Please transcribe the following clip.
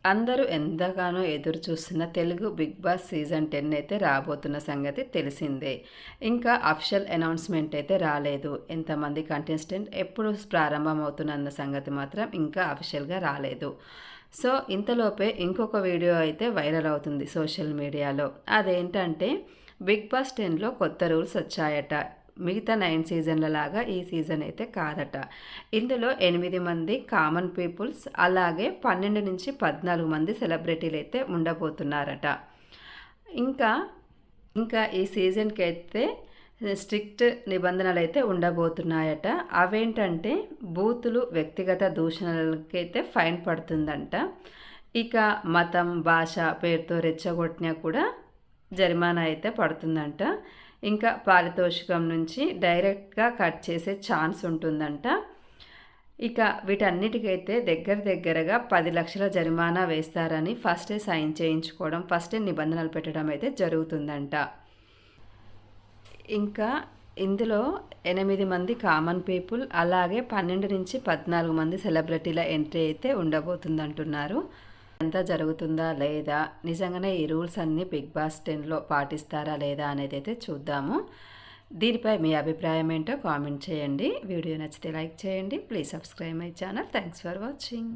అందరూ ఎంతగానో ఎదురు చూస్తున్న తెలుగు బిగ్ బాస్ సీజన్ 10 అయితే రాబోతున్న సంగతి తెలిసిందే. ఇంకా అఫీషియల్ అనౌన్స్మెంట్ అయితే రాలేదు. ఎంతమంది కంటెస్టెంట్ ఎప్పుడు ప్రారంభమవుతున్న సంగతి మాత్రం ఇంకా అఫీషియల్గా రాలేదు. సో ఇంతలోపే ఇంకొక వీడియో అయితే వైరల్ అవుతుంది సోషల్ మీడియాలో. అదేంటంటే బిగ్ బాస్ 10లో కొత్త రూల్స్ వచ్చాయట. మిగతా 9 సీజన్ల లాగా ఈ సీజన్ అయితే కాదట. ఇందులో 8 మంది కామన్ పీపుల్స్, అలాగే 12 నుంచి 14 మంది సెలబ్రిటీలు అయితే ఉండబోతున్నారట. ఇంకా ఇంకా ఈ సీజన్కి అయితే స్ట్రిక్ట్ నిబంధనలు అయితే ఉండబోతున్నాయట. అవేంటంటే బూతులు, వ్యక్తిగత దూషణలకైతే ఫైన్ పడుతుందంట. ఇక మతం, భాష పేరుతో రెచ్చగొట్టినా కూడా జరిమానా అయితే పడుతుందంట. ఇంకా పారితోషికం నుంచి డైరెక్ట్గా కట్ చేసే ఛాన్స్ ఉంటుందంట. ఇక వీటన్నిటికైతే దగ్గరగా 10 లక్షల జరిమానా వేస్తారని ఫస్టే సైన్ చేయించుకోవడం, ఫస్టే నిబంధనలు పెట్టడం అయితే జరుగుతుందంట. ఇంకా ఇందులో 8 మంది కామన్ పీపుల్, అలాగే 12 నుంచి 14 మంది సెలబ్రిటీల ఎంట్రీ అయితే ఉండబోతుందంటున్నారు. అంతా జరుగుతుందా లేదా, నిజంగానే ఈ రూల్స్ అన్నీ బిగ్ బాస్ 10లో పాటిస్తారా లేదా అనేది అయితే చూద్దాము. దీనిపై మీ అభిప్రాయం ఏంటో కామెంట్ చేయండి. వీడియో నచ్చితే లైక్ చేయండి. Please subscribe my channel. Thanks for watching.